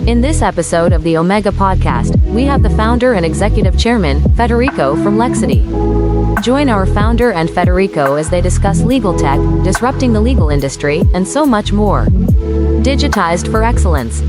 In this episode of the Omega Podcast, we have the founder and executive chairman, Federico from Lexidy. Join our founder and Federico as they discuss legal tech, disrupting the legal industry, and so much more. Digitized for excellence.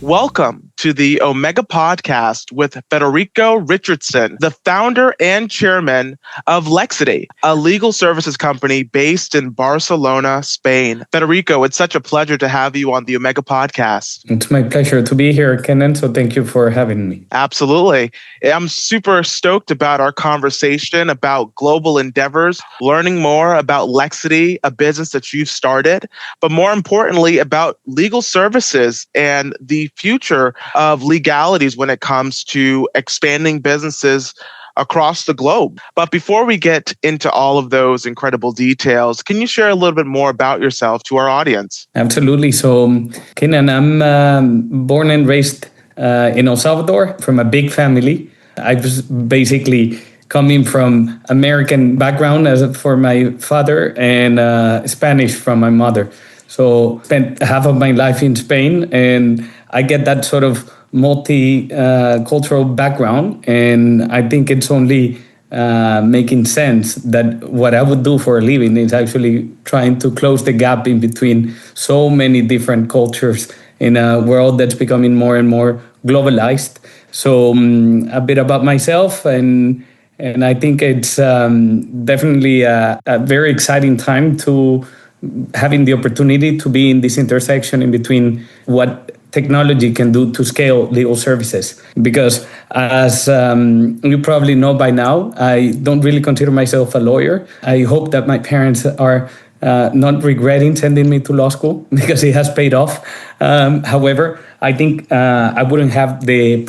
Welcome to the Omega Podcast with Federico Richardson, the founder and chairman of Lexidy, a legal services company based in Barcelona, Spain. Federico, it's such a pleasure to have you on the Omega Podcast. It's my pleasure to be here, Kenan, so thank you for having me. Absolutely. I'm super stoked about our conversation about global endeavors, learning more about Lexidy, a business that you've started, but more importantly, about legal services and the future of legalities when it comes to expanding businesses across the globe. But before we get into all of those incredible details, can you share a little bit more about yourself to our audience? Absolutely. So, Kenan, I'm born and raised in El Salvador from a big family. I was basically coming from American background for my father and Spanish from my mother. So spent half of my life in Spain, and I get that sort of multi-cultural background, and I think it's only making sense that what I would do for a living is actually trying to close the gap in between so many different cultures in a world that's becoming more and more globalized. So a bit about myself, and I think it's definitely a very exciting time to having the opportunity to be in this intersection in between what technology can do to scale legal services. Because as you probably know by now, I don't really consider myself a lawyer. I hope that my parents are not regretting sending me to law school because it has paid off. However, I think I wouldn't have the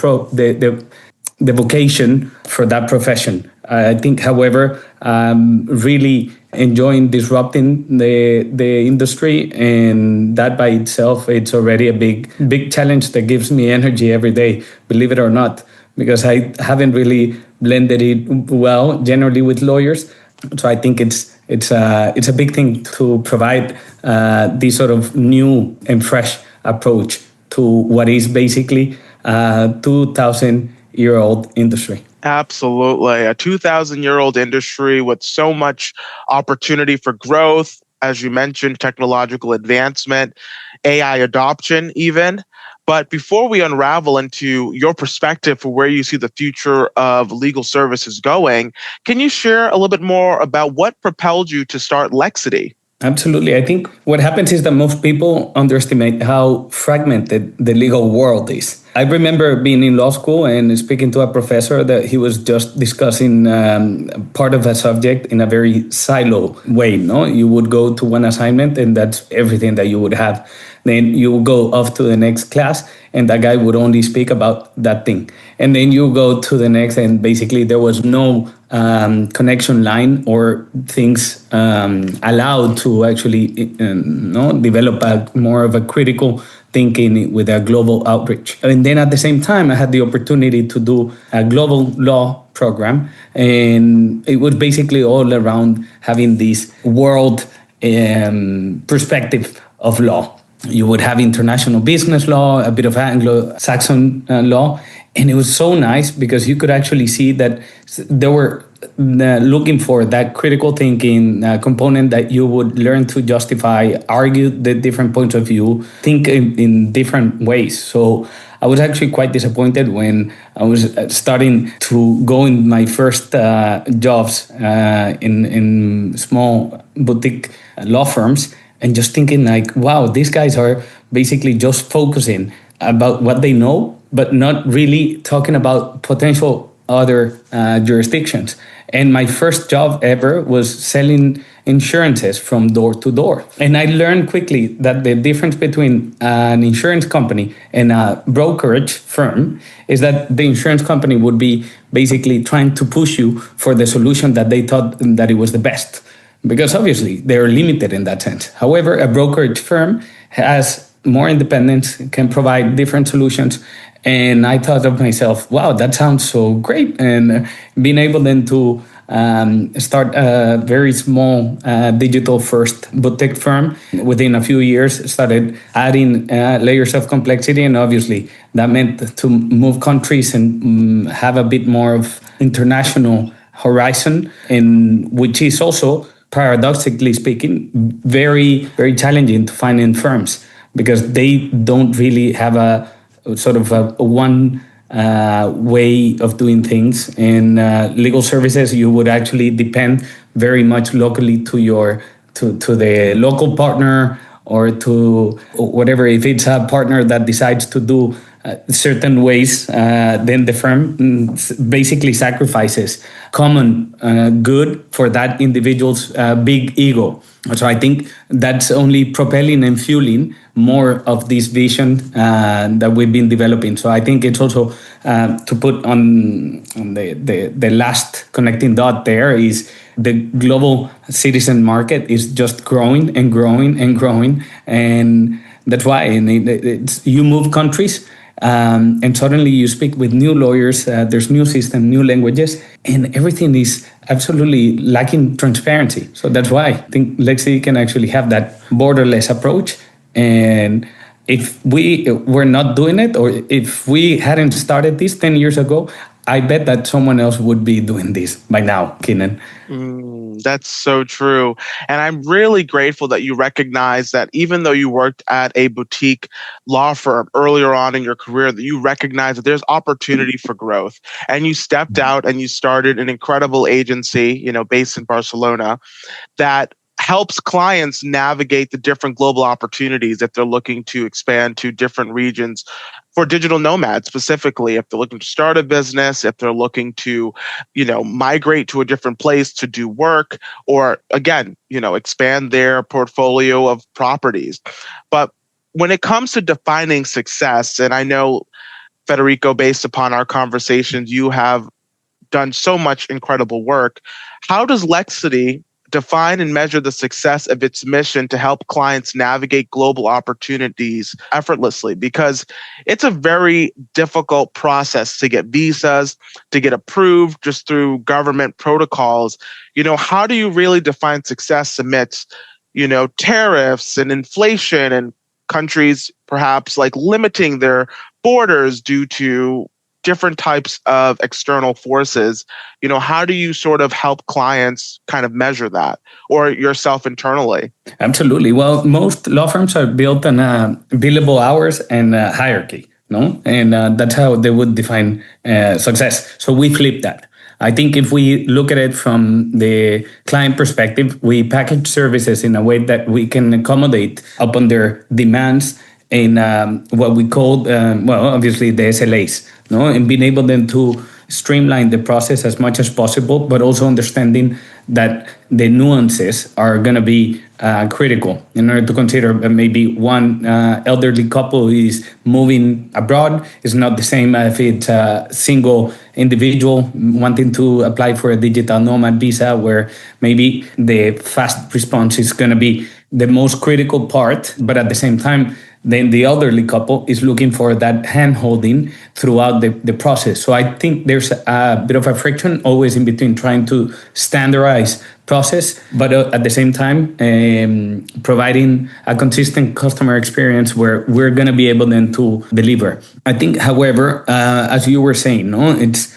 vocation for that profession. I think, however, really enjoying disrupting the industry, and that by itself, it's already a big challenge that gives me energy every day, believe it or not, because I haven't really blended it well generally with lawyers. So I think it's a big thing to provide this sort of new and fresh approach to what is basically a 2,000-year-old industry. Absolutely. A 2,000-year-old industry with so much opportunity for growth, as you mentioned, technological advancement, AI adoption even. But before we unravel into your perspective for where you see the future of legal services going, can you share a little bit more about what propelled you to start Lexidy? Absolutely. I think what happens is that most people underestimate how fragmented the legal world is. I remember being in law school and speaking to a professor that he was just discussing part of a subject in a very silo way. No, you would go to one assignment and that's everything that you would have. Then you would go off to the next class and that guy would only speak about that thing. And then you go to the next, and basically there was no connection line or things allowed to actually develop more of a critical thinking with a global outreach. And then at the same time, I had the opportunity to do a global law program, and it was basically all around having this world perspective of law. You would have international business law, a bit of Anglo-Saxon law, and it was so nice because you could actually see that they were looking for that critical thinking component that you would learn to justify, argue the different points of view, think in different ways. So I was actually quite disappointed when I was starting to go in my first jobs in small boutique law firms, and just thinking like, wow, these guys are basically just focusing about what they know, but not really talking about potential other jurisdictions. And my first job ever was selling insurances from door to door. And I learned quickly that the difference between an insurance company and a brokerage firm is that the insurance company would be basically trying to push you for the solution that they thought that it was the best, because obviously they're limited in that sense. However, a brokerage firm has more independence, can provide different solutions. And I thought of myself, wow, that sounds so great. And being able then to start a very small digital first boutique firm. Within a few years, started adding layers of complexity, and obviously that meant to move countries and have a bit more of international horizon, and which is also, paradoxically speaking, very, very challenging to find in firms, because they don't really have a sort of a one way of doing things. In legal services, you would actually depend very much locally to your to the local partner, or to whatever. If it's a partner that decides to do certain ways, then the firm basically sacrifices common good for that individual's big ego. So I think that's only propelling and fueling more of this vision that we've been developing. So I think it's also to put on the last connecting dot there is the global citizen market is just growing and growing and growing, and that's why you move countries. And suddenly you speak with new lawyers, there's new systems, new languages, and everything is absolutely lacking transparency. So that's why I think Lexidy can actually have that borderless approach. And if we were not doing it, or if we hadn't started this 10 years ago, I bet that someone else would be doing this by now, Keenan. That's so true. And I'm really grateful that you recognize that even though you worked at a boutique law firm earlier on in your career, that you recognize that there's opportunity for growth. And you stepped out and you started an incredible agency, based in Barcelona, that helps clients navigate the different global opportunities if they're looking to expand to different regions, for digital nomads specifically, if they're looking to start a business, if they're looking to, migrate to a different place to do work, or again, expand their portfolio of properties. But when it comes to defining success, and I know, Federico, based upon our conversations, you have done so much incredible work. How does Lexidy define and measure the success of its mission to help clients navigate global opportunities effortlessly? Because it's a very difficult process to get visas, to get approved just through government protocols. How do you really define success amidst, tariffs and inflation, and countries perhaps like limiting their borders due to different types of external forces? How do you sort of help clients kind of measure that, or yourself internally? Absolutely. Well, most law firms are built on billable hours and hierarchy, no? And that's how they would define success. So we flip that. I think if we look at it from the client perspective, we package services in a way that we can accommodate upon their demands in what we call, obviously the SLAs, no, and being able then to streamline the process as much as possible, but also understanding that the nuances are going to be critical in order to consider. Maybe one elderly couple is moving abroad is not the same if it's a single individual wanting to apply for a digital nomad visa, where maybe the fast response is going to be the most critical part, but at the same time, then the elderly couple is looking for that hand-holding throughout the process. So I think there's a bit of a friction always in between trying to standardize process, but at the same time, providing a consistent customer experience where we're going to be able then to deliver. I think, however, as you were saying, no, it's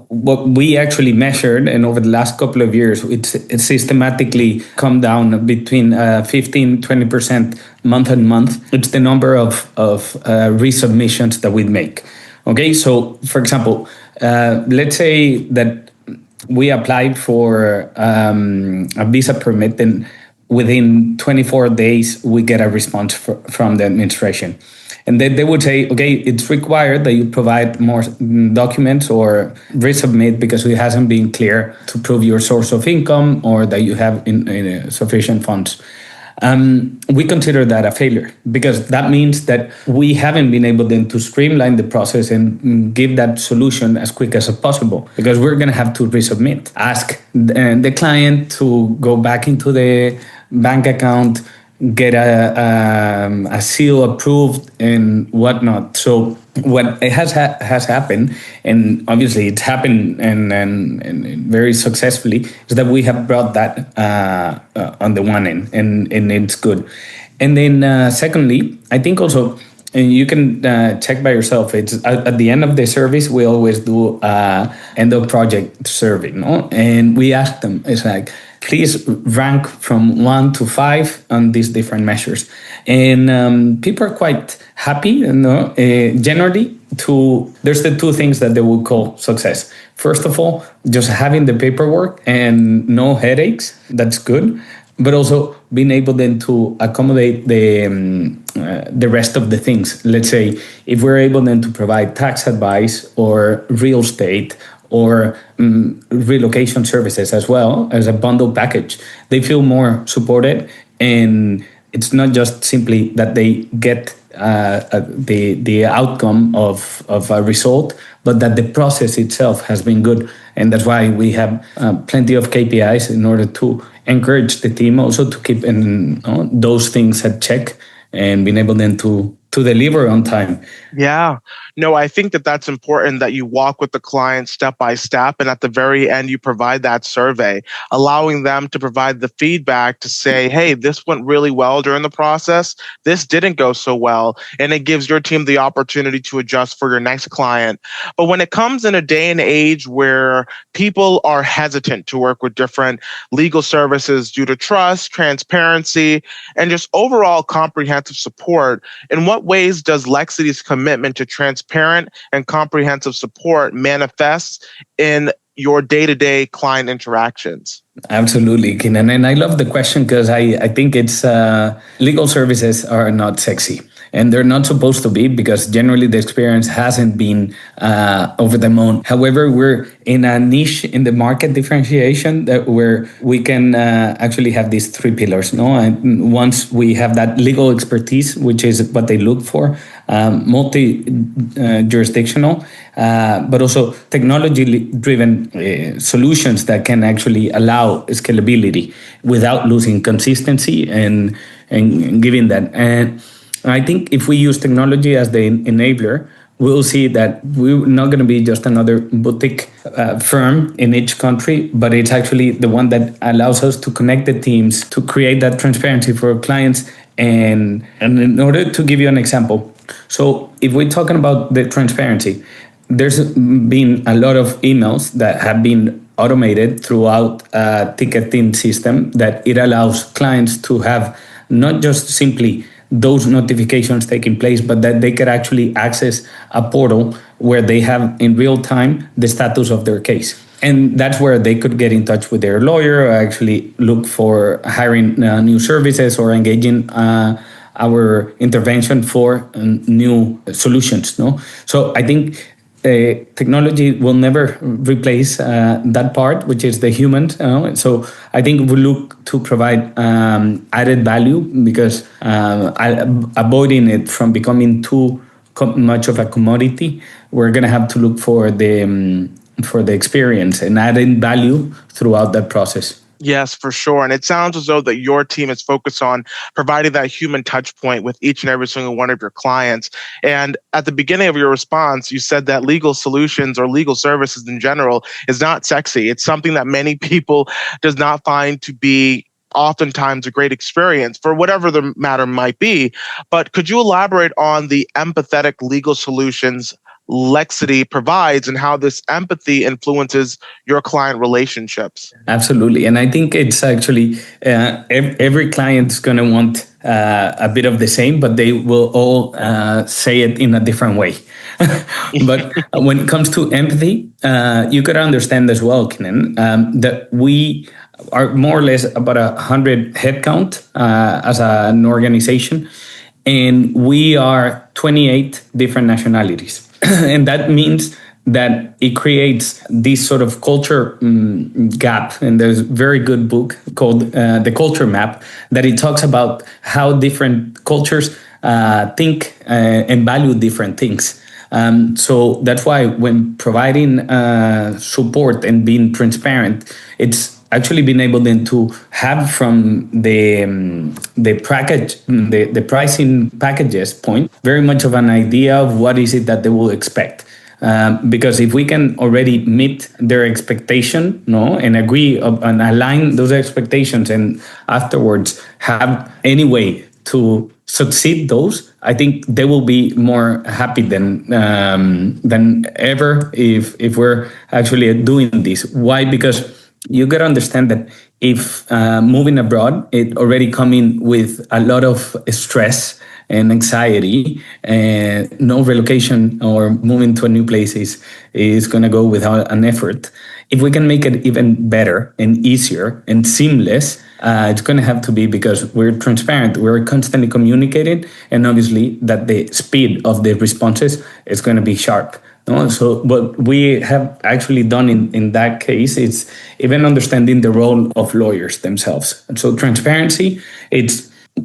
what we actually measured, and over the last couple of years, it's systematically come down between 15-20% month on month. It's the number of resubmissions that we make. Okay, so for example, let's say that we applied for a visa permit, and within 24 days, we get a response from the administration. And then they would say, okay, it's required that you provide more documents or resubmit because it hasn't been clear to prove your source of income or that you have sufficient funds. We consider that a failure, because that means that we haven't been able then to streamline the process and give that solution as quick as possible, because we're going to have to resubmit, ask the client to go back into the bank account, get a seal approved and whatnot. So what has happened, and obviously it's happened and very successfully, is that we have brought that on the one end, and it's good. And then secondly, I think also, and you can check by yourself, it's at the end of the service we always do end of project survey, no? And we ask them, it's like, please rank from 1 to 5 on these different measures. And people are quite happy, generally. There's the two things that they will call success. First of all, just having the paperwork and no headaches, that's good. But also being able then to accommodate the rest of the things. Let's say if we're able then to provide tax advice or real estate or relocation services as well as a bundle package, they feel more supported. And it's not just simply that they get the outcome of a result, but that the process itself has been good. And that's why we have plenty of KPIs in order to encourage the team also to keep those things at check and being able then to deliver on time. Yeah. No, I think that that's important, that you walk with the client step by step. And at the very end, you provide that survey, allowing them to provide the feedback to say, hey, this went really well during the process. This didn't go so well. And it gives your team the opportunity to adjust for your next client. But when it comes in a day and age where people are hesitant to work with different legal services due to trust, transparency, and just overall comprehensive support, in what ways does Lexidy's commitment to transparent and comprehensive support manifest in your day-to-day client interactions? Absolutely, Keenan. And I love the question because I think it's legal services are not sexy. And they're not supposed to be, because generally the experience hasn't been over the moon. However, we're in a niche in the market differentiation that where we can actually have these three pillars. No, and once we have that legal expertise, which is what they look for, multi-jurisdictional, but also technology-driven solutions that can actually allow scalability without losing consistency and giving that. And I think if we use technology as the enabler, we'll see that we're not going to be just another boutique firm in each country, but it's actually the one that allows us to connect the teams, to create that transparency for our clients. And in order to give you an example, so if we're talking about the transparency, there's been a lot of emails that have been automated throughout a ticketing system that it allows clients to have not just simply those notifications taking place, but that they could actually access a portal where they have in real time the status of their case. And that's where they could get in touch with their lawyer or actually look for hiring new services or engaging our intervention for new solutions. No, so I think technology will never replace that part, which is the human. So I think we look to provide added value, because avoiding it from becoming too much of a commodity, we're going to have to look for the experience and adding value throughout that process. Yes, for sure. And it sounds as though that your team is focused on providing that human touch point with each and every single one of your clients. And at the beginning of your response, you said that legal solutions or legal services in general is not sexy. It's something that many people does not find to be oftentimes a great experience for whatever the matter might be. But could you elaborate on the empathetic legal solutions Lexidy provides and how this empathy influences your client relationships? Absolutely. And I think it's actually every client's going to want a bit of the same, but they will all say it in a different way. But when it comes to empathy, you got to understand as well, Kenan, that we are more or less about 100 headcount as an organization, and we are 28 different nationalities. And that means that it creates this sort of culture gap. And there's a very good book called The Culture Map that it talks about how different cultures think and value different things. So that's why when providing support and being transparent, it's actually been able then to have from the package, the pricing packages point, very much of an idea of what is it that they will expect. Because if we can already meet their expectation, no, and agree and align those expectations, and afterwards have any way to succeed those, I think they will be more happy than ever if we're actually doing this. Why? Because you got to understand that if moving abroad, it already coming with a lot of stress and anxiety, and no relocation or moving to a new place is going to go without an effort. If we can make it even better and easier and seamless, it's going to have to be because we're transparent, we're constantly communicating, and obviously that the speed of the responses is going to be sharp. No? So what we have actually done in that case is even understanding the role of lawyers themselves. And so transparency,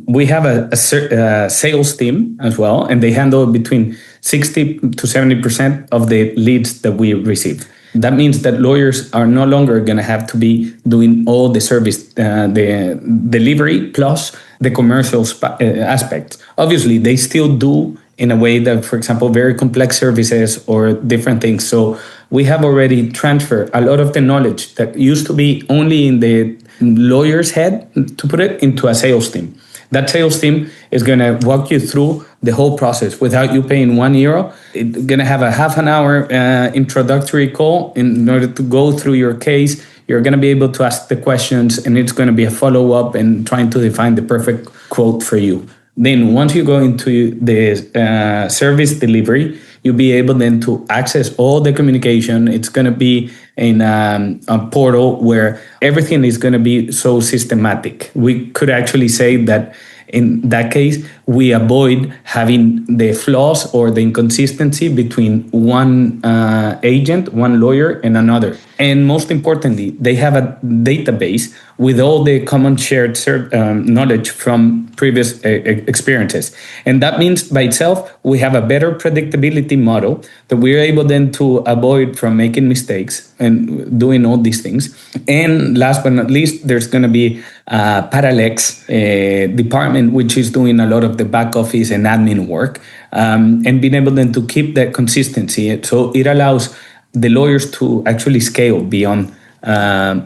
we have a sales team as well, and they handle between 60 to 70% of the leads that we receive. That means that lawyers are no longer going to have to be doing all the service, the delivery plus the commercial aspects. Obviously, they still do in a way that, for example, very complex services or different things. So we have already transferred a lot of the knowledge that used to be only in the lawyer's head, to put it into a sales team. That sales team is going to walk you through the whole process without you paying €1. It's going to have a half an hour introductory call in order to go through your case. You're going to be able to ask the questions, and it's going to be a follow-up and trying to define the perfect quote for you. Then once you go into the service delivery, you'll be able then to access all the communication. It's going to be in a portal where everything is going to be so systematic. We could actually say that in that case, we avoid having the flaws or the inconsistency between one agent, one lawyer, and another. And most importantly, they have a database with all the common shared knowledge from previous experiences. And that means by itself, we have a better predictability model that we're able then to avoid from making mistakes and doing all these things. And last but not least, there's going to be a Paralex department, which is doing a lot of the back office and admin work, and being able then to keep that consistency. So it allows the lawyers to actually scale beyond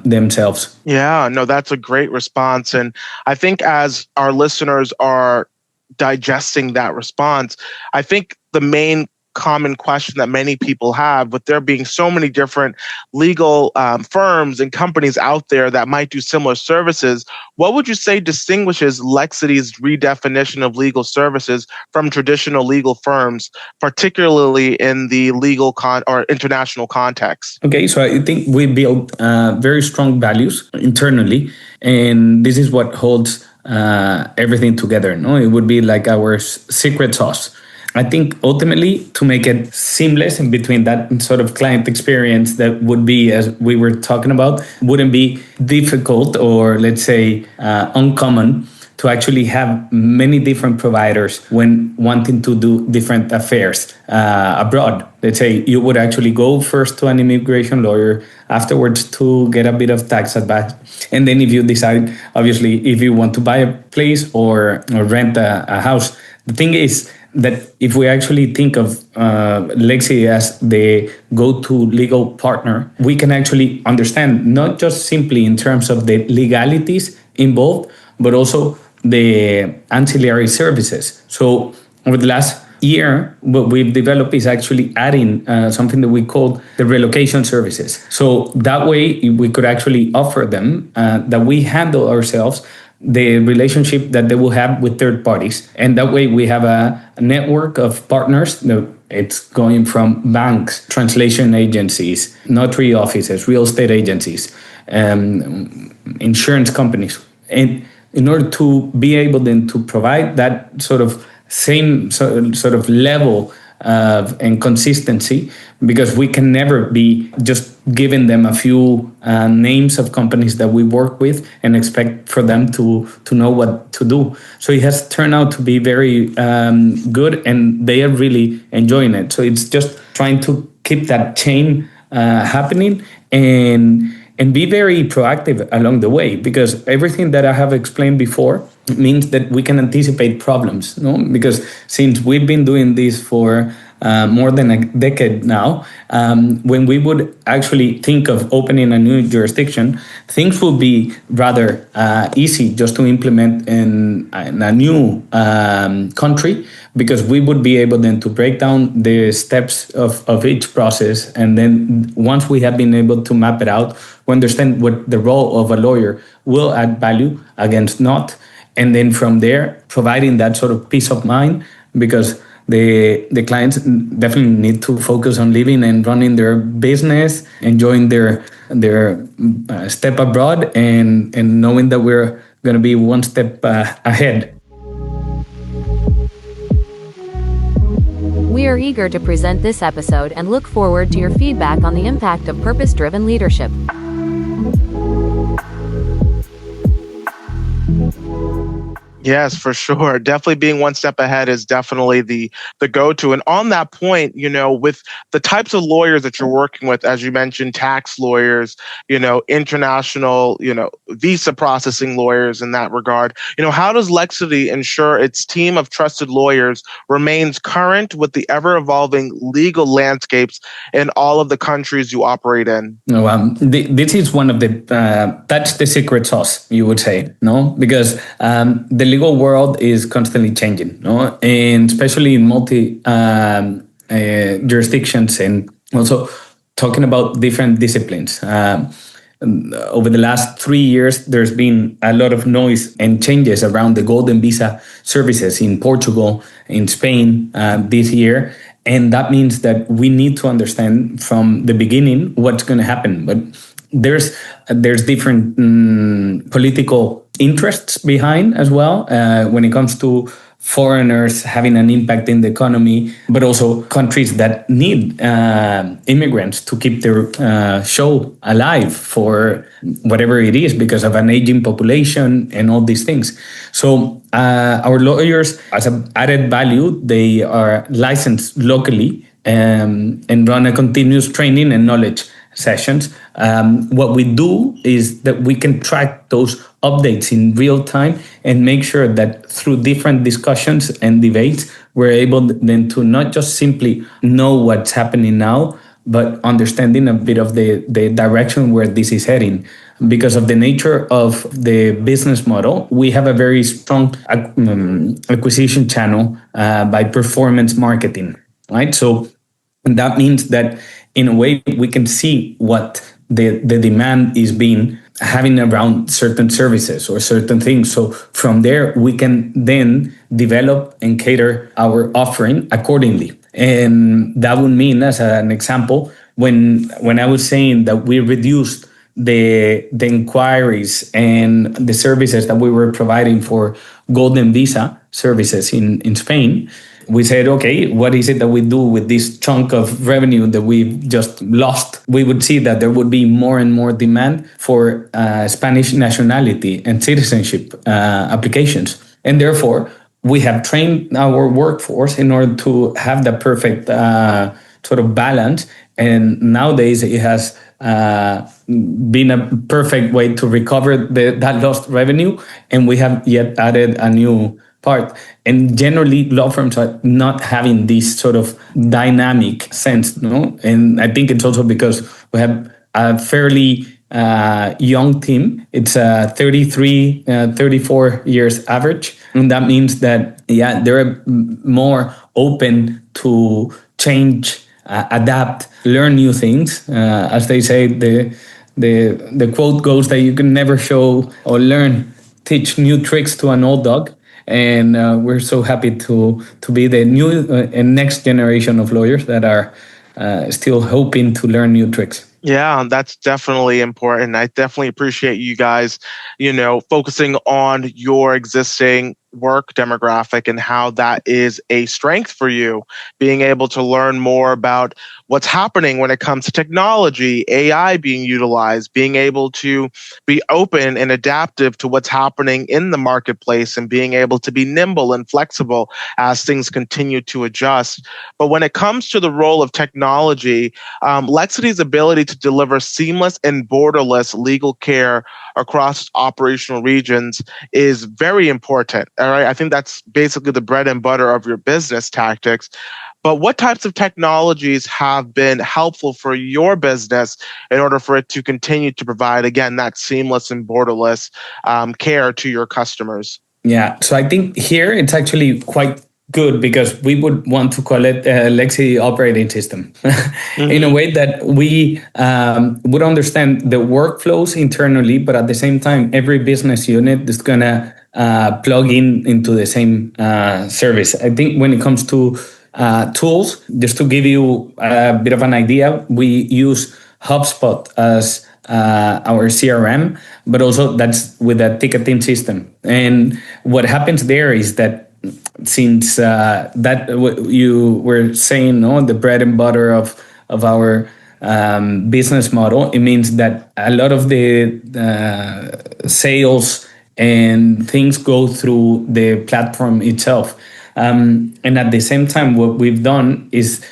themselves. Yeah, no, that's a great response. And I think as our listeners are digesting that response, I think the main common question that many people have, with there being so many different legal firms and companies out there that might do similar services, what would you say distinguishes Lexidy's redefinition of legal services from traditional legal firms, particularly in the legal or international context? Okay, so I think we build very strong values internally, and this is what holds everything together. No, it would be like our secret sauce. I think ultimately to make it seamless in between that sort of client experience that would be, as we were talking about, wouldn't be difficult or let's say uncommon to actually have many different providers when wanting to do different affairs abroad. Let's say you would actually go first to an immigration lawyer, afterwards to get a bit of tax advice. And then if you decide, obviously, if you want to buy a place or rent a house, the thing is that if we actually think of Lexidy as the go-to legal partner, we can actually understand not just simply in terms of the legalities involved, but also the ancillary services. So over the last year, what we've developed is actually adding something that we call the relocation services. So that way we could actually offer them that we handle ourselves the relationship that they will have with third parties. And that way we have a network of partners. It's going from banks, translation agencies, notary offices, real estate agencies, insurance companies. And in order to be able then to provide that sort of same sort of level of and consistency, because we can never be just giving them a few names of companies that we work with and expect for them to know what to do. So it has turned out to be very good, and they are really enjoying it. So it's just trying to keep that chain happening and and be very proactive along the way, because everything that I have explained before means that we can anticipate problems, no? Because since we've been doing this for more than a decade now, when we would actually think of opening a new jurisdiction, things would be rather easy just to implement in a new country, because we would be able then to break down the steps of each process. And then once we have been able to map it out, we understand what the role of a lawyer will add value against not. And then from there, providing that sort of peace of mind, because the clients definitely need to focus on living and running their business, enjoying their step abroad, and knowing that we're going to be one step ahead. We are eager to present this episode and look forward to your feedback on the impact of purpose-driven leadership. Yes, for sure. Definitely being one step ahead is definitely the go-to. And on that point, with the types of lawyers that you're working with, as you mentioned, tax lawyers, international, visa processing lawyers in that regard, how does Lexidy ensure its team of trusted lawyers remains current with the ever-evolving legal landscapes in all of the countries you operate in? This is one of that's the secret sauce, you would say, no? Because the legal world is constantly changing, no? And especially in multi jurisdictions, and also talking about different disciplines. Over the last 3 years, there's been a lot of noise and changes around the golden visa services in Portugal, in Spain this year. And that means that we need to understand from the beginning what's going to happen. But there's different political interests behind as well when it comes to foreigners having an impact in the economy, but also countries that need immigrants to keep their show alive for whatever it is, because of an aging population and all these things. So our lawyers, as an added value, they are licensed locally and run a continuous training and knowledge sessions. What we do is that we can track those updates in real time and make sure that through different discussions and debates, we're able then to not just simply know what's happening now, but understanding a bit of the direction where this is heading. Because of the nature of the business model, we have a very strong acquisition channel by performance marketing, right? So that means that in a way we can see what the demand is being having around certain services or certain things. So from there, we can then develop and cater our offering accordingly. And that would mean, as an example, when I was saying that we reduced the inquiries and the services that we were providing for golden visa services in Spain, we said, okay, what is it that we do with this chunk of revenue that we've just lost? We would see that there would be more and more demand for Spanish nationality and citizenship applications. And therefore, we have trained our workforce in order to have the perfect sort of balance. And nowadays, it has been a perfect way to recover that lost revenue. And we have yet added a new part. And generally, law firms are not having this sort of dynamic sense, no? And I think it's also because we have a fairly young team. It's 33, 34 years average. And that means that, they're more open to change, adapt, learn new things. As they say, the quote goes that you can never show or teach new tricks to an old dog. And we're so happy to be the new and next generation of lawyers that are still hoping to learn new tricks. Yeah, that's definitely important. I definitely appreciate you guys, focusing on your existing work demographic and how that is a strength for you, being able to learn more about what's happening when it comes to technology, AI being utilized, being able to be open and adaptive to what's happening in the marketplace and being able to be nimble and flexible as things continue to adjust. But when it comes to the role of technology, Lexidy's ability to deliver seamless and borderless legal care across operational regions is very important. All right. I think that's basically the bread and butter of your business tactics. But what types of technologies have been helpful for your business in order for it to continue to provide, again, that seamless and borderless care to your customers? Yeah, so I think here it's actually quite good because we would want to call it a Lexi operating system in a way that we would understand the workflows internally, but at the same time, every business unit is going to plug into the same service. I think when it comes to tools, just to give you a bit of an idea, we use HubSpot as our CRM, but also that's with a ticketing system. And what happens there is that since that what you were saying, no, the bread and butter of our business model, it means that a lot of the sales and things go through the platform itself. And at the same time, what we've done is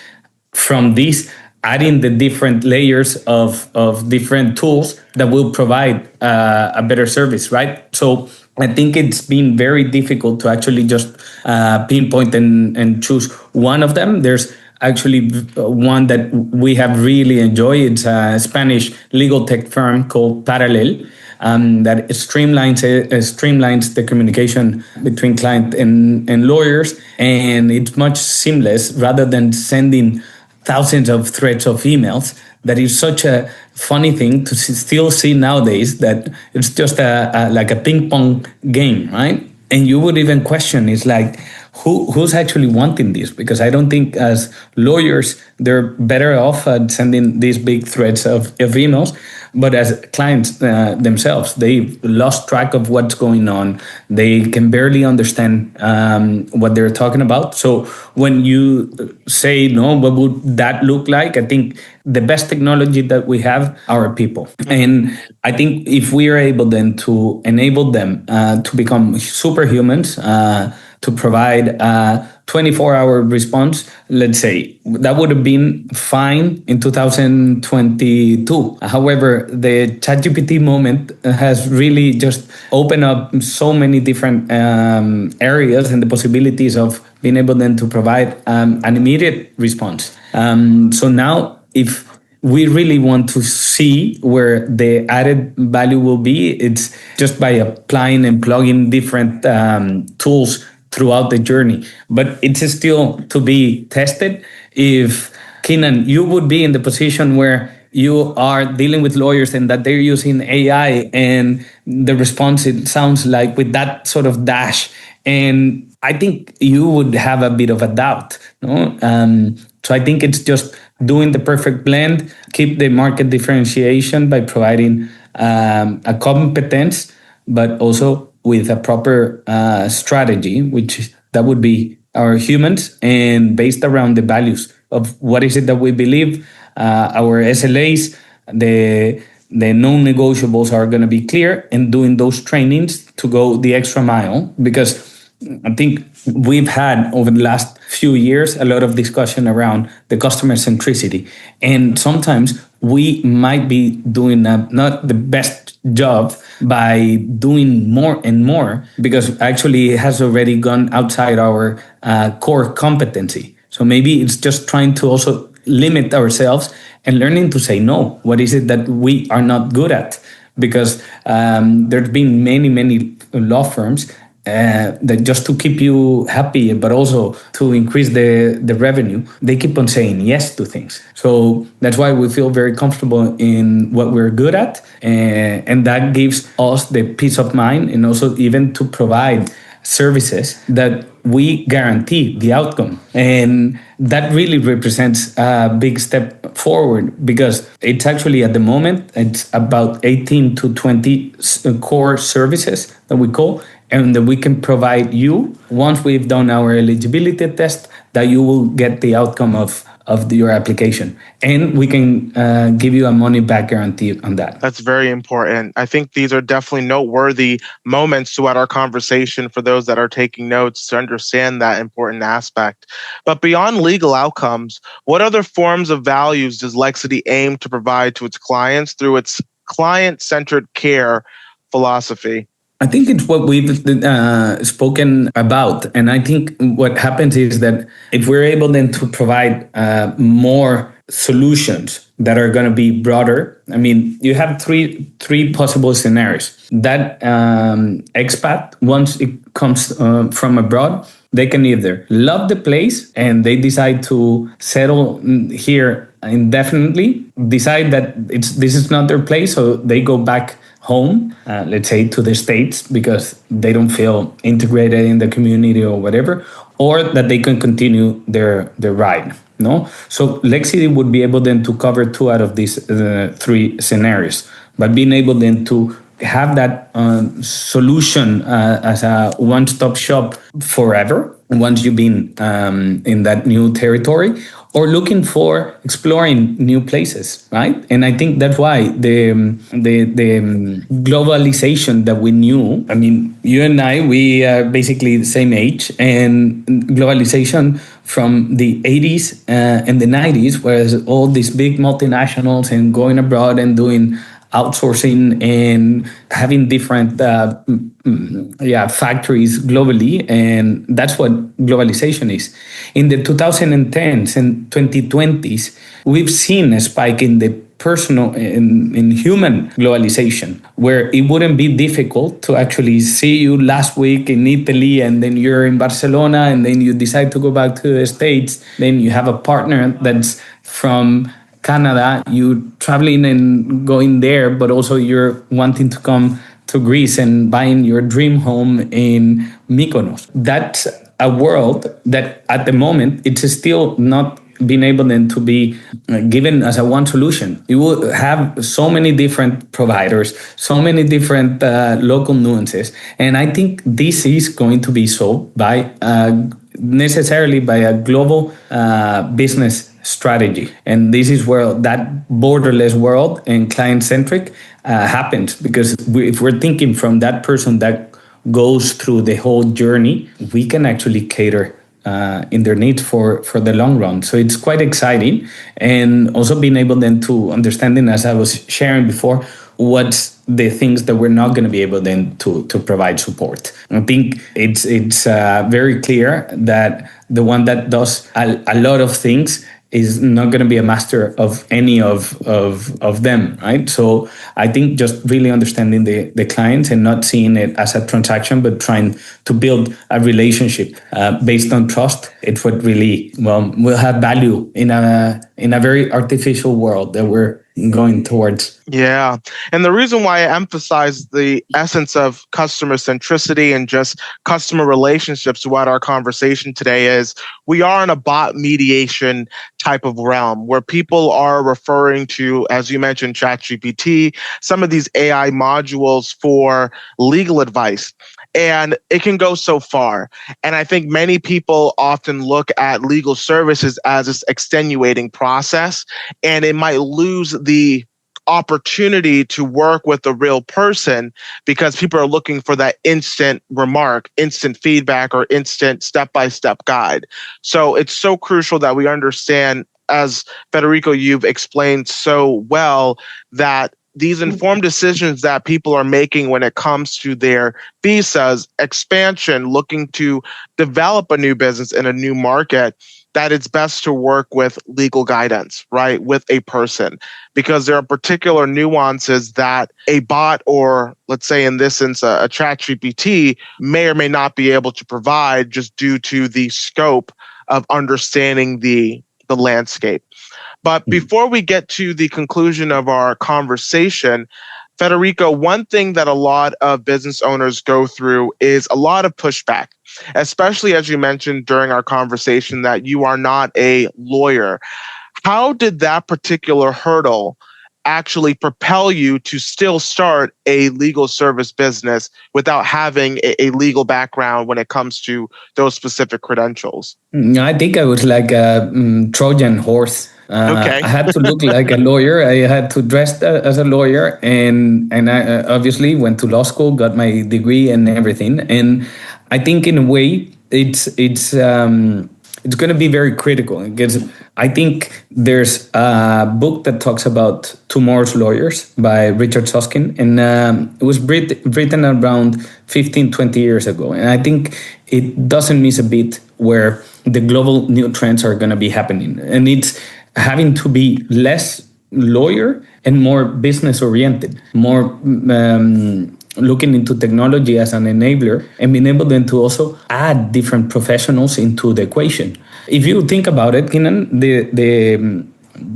from this adding the different layers of different tools that will provide a better service, right? So I think it's been very difficult to actually just pinpoint and choose one of them. There's actually one that we have really enjoyed. It's a Spanish legal tech firm called Parallel. That streamlines the communication between client and lawyers, and it's much seamless rather than sending thousands of threads of emails. That is such a funny thing to still see nowadays, that it's just like a ping pong game, right? And you would even question, it's like, who's actually wanting this? Because I don't think as lawyers, they're better off at sending these big threads of emails. But as clients themselves, they've lost track of what's going on. They can barely understand what they're talking about. So when you say, no, what would that look like? I think the best technology that we have are our people. And I think if we are able then to enable them to become superhumans, to provide a 24-hour response, let's say, that would have been fine in 2022. However, the ChatGPT moment has really just opened up so many different areas and the possibilities of being able then to provide an immediate response. So now, if we really want to see where the added value will be, it's just by applying and plugging different tools throughout the journey. But it's still to be tested. If, Keenan, you would be in the position where you are dealing with lawyers and that they're using AI and the response, it sounds like with that sort of dash, and I think you would have a bit of a doubt, no? So I think it's just doing the perfect blend, keep the market differentiation by providing a competence, but also with a proper strategy, which that would be our humans, and based around the values of what is it that we believe, our SLAs, the non-negotiables are going to be clear, and doing those trainings to go the extra mile. Because I think we've had over the last few years a lot of discussion around the customer centricity, and sometimes we might be doing not the best job by doing more and more, because actually it has already gone outside our core competency. So maybe it's just trying to also limit ourselves and learning to say no. What is it that we are not good at? Because there's been many law firms that just to keep you happy, but also to increase the revenue, they keep on saying yes to things. So that's why we feel very comfortable in what we're good at, and that gives us the peace of mind, and also even to provide services that we guarantee the outcome. And that really represents a big step forward, because it's actually at the moment, it's about 18 to 20 core services that we call, and that we can provide you once we've done our eligibility test, that you will get the outcome of your application, and we can give you a money back guarantee on that. That's very important. I think these are definitely noteworthy moments throughout our conversation for those that are taking notes to understand that important aspect. But beyond legal outcomes, what other forms of values does Lexidy aim to provide to its clients through its client-centered care philosophy? I think it's what we've spoken about. And I think what happens is that if we're able then to provide more solutions that are going to be broader, I mean, you have three possible scenarios. That expat, once it comes from abroad, they can either love the place and they decide to settle here indefinitely, decide that this is not their place, so they go back home, let's say to the States, because they don't feel integrated in the community or whatever, or that they can continue their ride. No, so Lexidy would be able then to cover two out of these three scenarios, but being able then to have that solution as a one-stop shop forever once you've been in that new territory, or looking for exploring new places, right? And I think that's why the globalization that we knew, I mean, you and I, we are basically the same age, and globalization from the 80s and the 90s, whereas all these big multinationals and going abroad and doing outsourcing and having different factories globally, and that's what globalization is. In the 2010s and 2020s, we've seen a spike in the personal in human globalization, where it wouldn't be difficult to actually see you last week in Italy, and then you're in Barcelona, and then you decide to go back to the States, then you have a partner that's from Canada, you traveling and going there, but also you're wanting to come to Greece and buying your dream home in Mykonos. That's a world that at the moment it's still not been able then to be given as a one solution. You will have so many different providers, so many different local nuances, and I think this is going to be solved by necessarily by a global business strategy. And this is where that borderless world and client-centric happens, because if we're thinking from that person that goes through the whole journey, we can actually cater in their needs for the long run. So it's quite exciting, and also being able then to understanding, as I was sharing before, what's the things that we're not going to be able then to provide support. I think it's very clear that the one that does a lot of things is not going to be a master of any of them, right? So I think just really understanding the clients and not seeing it as a transaction, but trying to build a relationship based on trust. It's what really will have value in a very artificial world that we're going towards. Yeah. And the reason why I emphasize the essence of customer centricity and just customer relationships throughout our conversation today is we are in a bot mediation type of realm where people are referring to, as you mentioned, ChatGPT, some of these AI modules for legal advice. And it can go so far. And I think many people often look at legal services as this extenuating process, and it might lose the opportunity to work with a real person because people are looking for that instant remark, instant feedback, or instant step-by-step guide. So it's so crucial that we understand, as Federico, you've explained so well, that these informed decisions that people are making when it comes to their visas, expansion, looking to develop a new business in a new market, that it's best to work with legal guidance, right, with a person, because there are particular nuances that a bot, or let's say in this instance, a ChatGPT, may or may not be able to provide just due to the scope of understanding the landscape. But before we get to the conclusion of our conversation, Federico, one thing that a lot of business owners go through is a lot of pushback, especially as you mentioned during our conversation that you are not a lawyer. How did that particular hurdle actually propel you to still start a legal service business without having a legal background when it comes to those specific credentials? I think I was like a Trojan horse. Okay. I had to look like a lawyer. I had to dress as a lawyer, and I obviously went to law school, got my degree and everything. And I think in a way, it's going to be very critical because I think there's a book that talks about Tomorrow's Lawyers by Richard Susskind, and it was written around 15, 20 years ago. And I think it doesn't miss a beat where the global new trends are going to be happening. And it's having to be less lawyer and more business oriented, more looking into technology as an enabler and being able then to also add different professionals into the equation. If you think about it, Kinan, the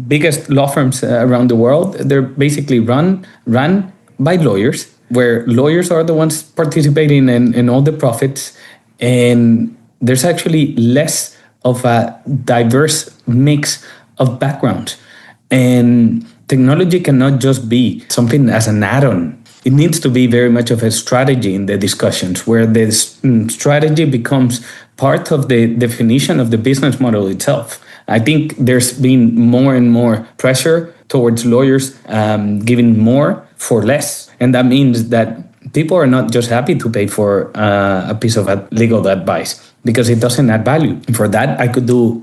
biggest law firms around the world, they're basically run by lawyers, where lawyers are the ones participating in all the profits. And there's actually less of a diverse mix of backgrounds. And technology cannot just be something as an add-on. It needs to be very much of a strategy in the discussions, where this strategy becomes part of the definition of the business model itself. I think there's been more and more pressure towards lawyers giving more for less. And that means that people are not just happy to pay for a piece of legal advice because it doesn't add value. For that, I could do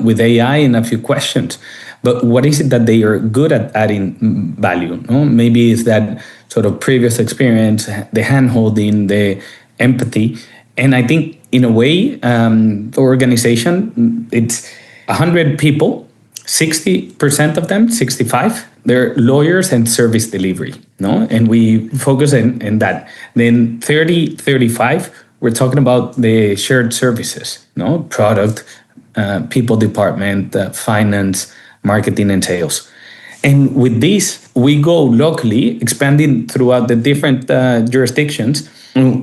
with AI in a few questions. But what is it that they are good at adding value? No? Maybe it's that sort of previous experience, the hand-holding, the empathy. And I think in a way, for organization, it's 100 people, 60% of them, 65, they're lawyers and service delivery, no? And we focus in that. Then 30, 35, we're talking about the shared services, no? Product, people department, finance, marketing and sales. And with this, we go locally, expanding throughout the different jurisdictions,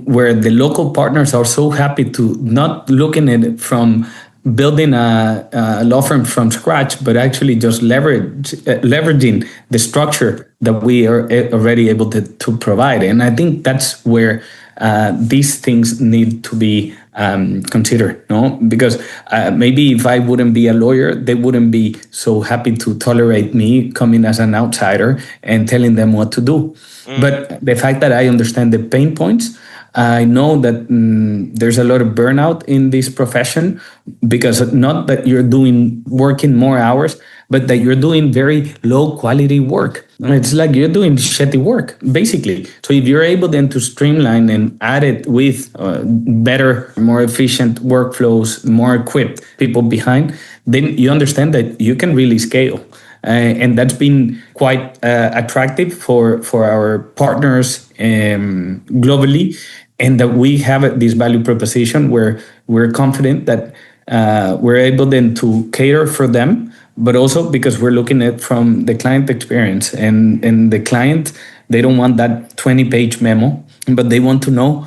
where the local partners are so happy to not looking at it from building a law firm from scratch, but actually just leveraging the structure that we are already able to provide. And I think that's where these things need to be considered, no? Because maybe if I wouldn't be a lawyer, they wouldn't be so happy to tolerate me coming as an outsider and telling them what to do. But the fact that I understand the pain points, I know that there's a lot of burnout in this profession, because not that you're working more hours, but that you're doing very low quality work. It's like you're doing shitty work, basically. So if you're able then to streamline and add it with better, more efficient workflows, more equipped people behind, then you understand that you can really scale. And that's been quite attractive for our partners globally, and that we have this value proposition where we're confident that we're able then to cater for them, but also because we're looking at from the client experience. And the client, they don't want that 20-page memo, but they want to know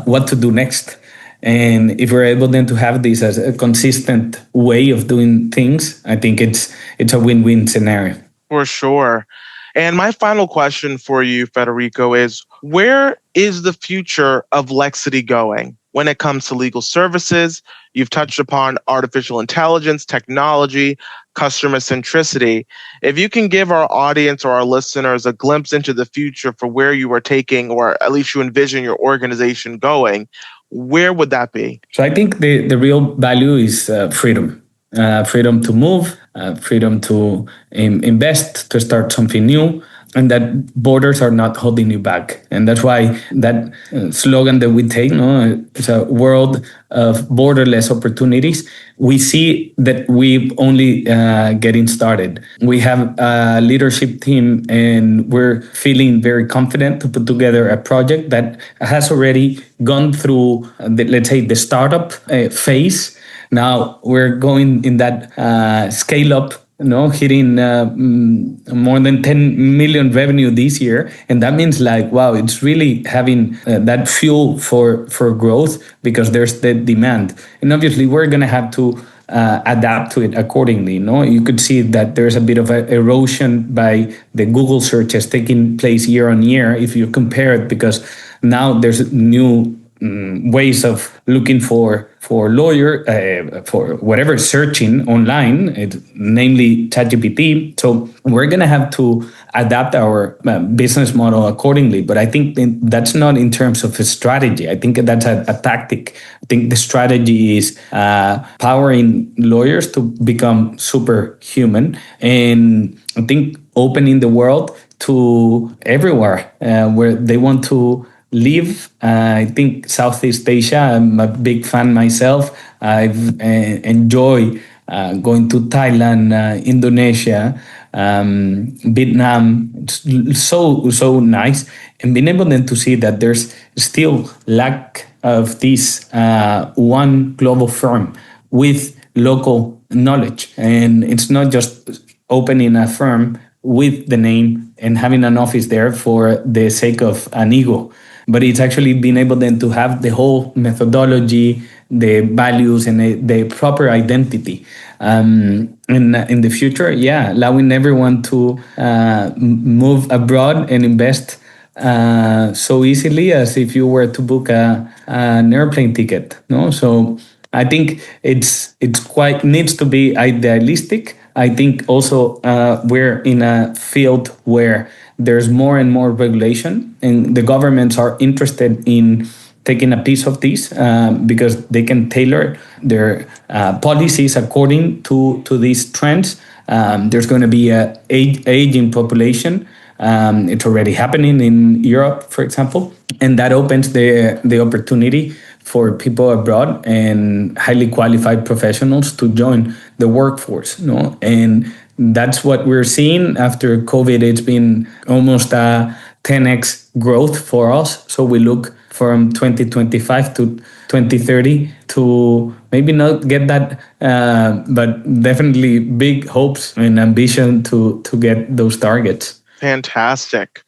what to do next. And if we're able then to have this as a consistent way of doing things, I think it's a win-win scenario. For sure. And my final question for you, Federico, is where is the future of Lexidy going when it comes to legal services? You've touched upon artificial intelligence, technology, customer centricity. If you can give our audience or our listeners a glimpse into the future for where you are taking, or at least you envision your organization going, where would that be? So I think the real value is freedom. Freedom to move, freedom to invest, to start something new, and that borders are not holding you back. And that's why that slogan that we take, no, it's a world of borderless opportunities. We see that we've only getting started. We have a leadership team, and we're feeling very confident to put together a project that has already gone through, let's say, the startup phase. Now we're going in that scale up, hitting more than 10 million revenue this year. And that means like, wow, it's really having that fuel for growth, because there's the demand. And obviously we're going to have to adapt to it accordingly. No, you could see that there's a bit of a erosion by the Google searches taking place year on year if you compare it, because now there's new ways of looking for lawyer for whatever searching online, namely ChatGPT. So we're gonna have to adapt our business model accordingly. But I think that's not in terms of a strategy. I think that's a tactic. I think the strategy is powering lawyers to become superhuman, and I think opening the world to everywhere where they want to live. I think Southeast Asia, I'm a big fan myself. I've enjoy going to Thailand, Indonesia, Vietnam. It's so nice, and being able then to see that there's still lack of this one global firm with local knowledge, and it's not just opening a firm with the name and having an office there for the sake of an ego, but it's actually being able then to have the whole methodology, the values, and the proper identity. In the future, allowing everyone to move abroad and invest so easily as if you were to book an airplane ticket. No, so I think it's quite needs to be idealistic. I think also we're in a field where there's more and more regulation, and the governments are interested in taking a piece of this because they can tailor their policies according to these trends. There's going to be an aging population. It's already happening in Europe, for example, and that opens the opportunity for people abroad and highly qualified professionals to join the workforce. No, and that's what we're seeing after COVID. It's been almost a 10x growth for us. So we look from 2025 to 2030 to maybe not get that, but definitely big hopes and ambition to get those targets. Fantastic.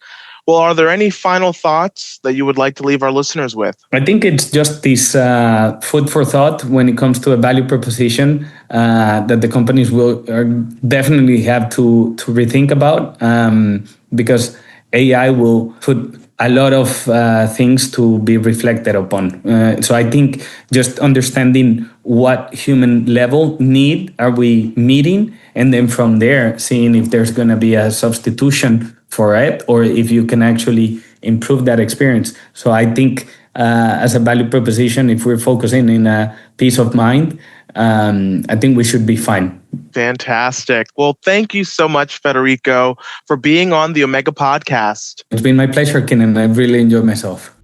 Well, are there any final thoughts that you would like to leave our listeners with? I think it's just this food for thought when it comes to a value proposition that the companies will definitely have to rethink about, because AI will put a lot of things to be reflected upon. So I think just understanding what human level need are we meeting, and then from there seeing if there's going to be a substitution for it, or if you can actually improve that experience. So I think as a value proposition, if we're focusing in a peace of mind, I think we should be fine. Fantastic. Well, thank you so much, Federico, for being on the Omega podcast. It's been my pleasure, Kenan. I've really enjoyed myself.